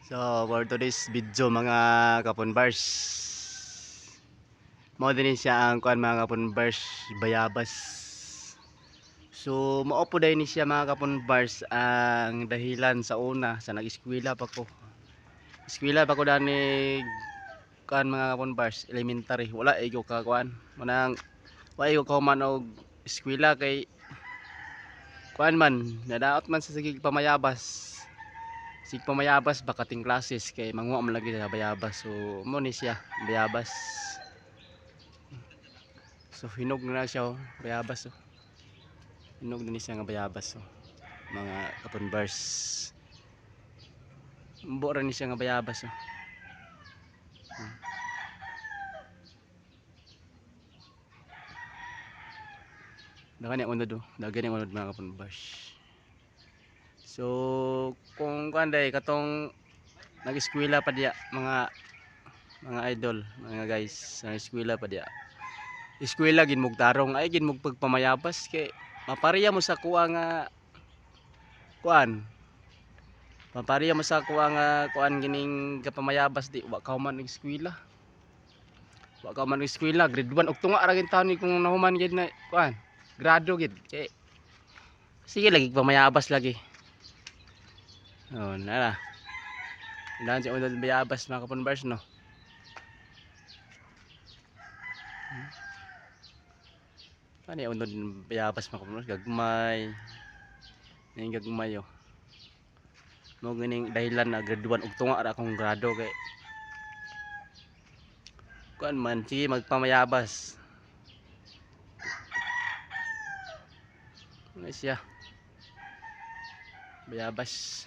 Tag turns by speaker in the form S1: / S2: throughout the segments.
S1: So for today's video mga kapunbars, mo din siya ang kuan mga kapunbars, bayabas. So mao po dahil ni siya mga kapunbars ang dahilan sa una sa nag-eskwela pa ko. Eskwela pa ko dani kuan mga kapunbars, elementary. Wala ko ka kuan. Manang wala ko man og eskwela kay kuan man, nadaot man sa sige pamayabas. Sig pamayabas bakating classes kay manguha man lagi sa bayabas. So mo ni siya bayabas. So hinog na siya oh, bayabas oh. Hinog na siya nga bayabas oh. Mga kapunbars. Umbo ra ni siya nga bayabas oh. Dagan ni unod oh, dagan ni unod mga kapunbars. So kung kanday katong nag-eskwela pa diya mga idol, mga guys, nag-eskwela pa diya. Eskwela gin tarong ay gin pagpamayabas kay mapariya mo sa kuha nga kuan. Mapariya mo sa kuha nga kuan gining kapamayabas di wa ka man eskwela. Wa ka man eskwela grade 1 ug tunga ra gid taon ni kung nahuman gid na kuan. Grado gid kay sige lagi pamayabas lagi. Oh, nara. Dahan si unod bayabas mga kapunbars no. Pani unod bayabas mga kapunbars gagmay. Ning gagmay oh. Mo gining dahilan na grade 1 ug tunga ra akong grado kay kuan man sige magpamayabas. Ano siya? Bayabas.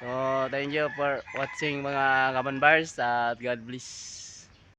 S1: So, thank you for watching mga kapunbars at God bless.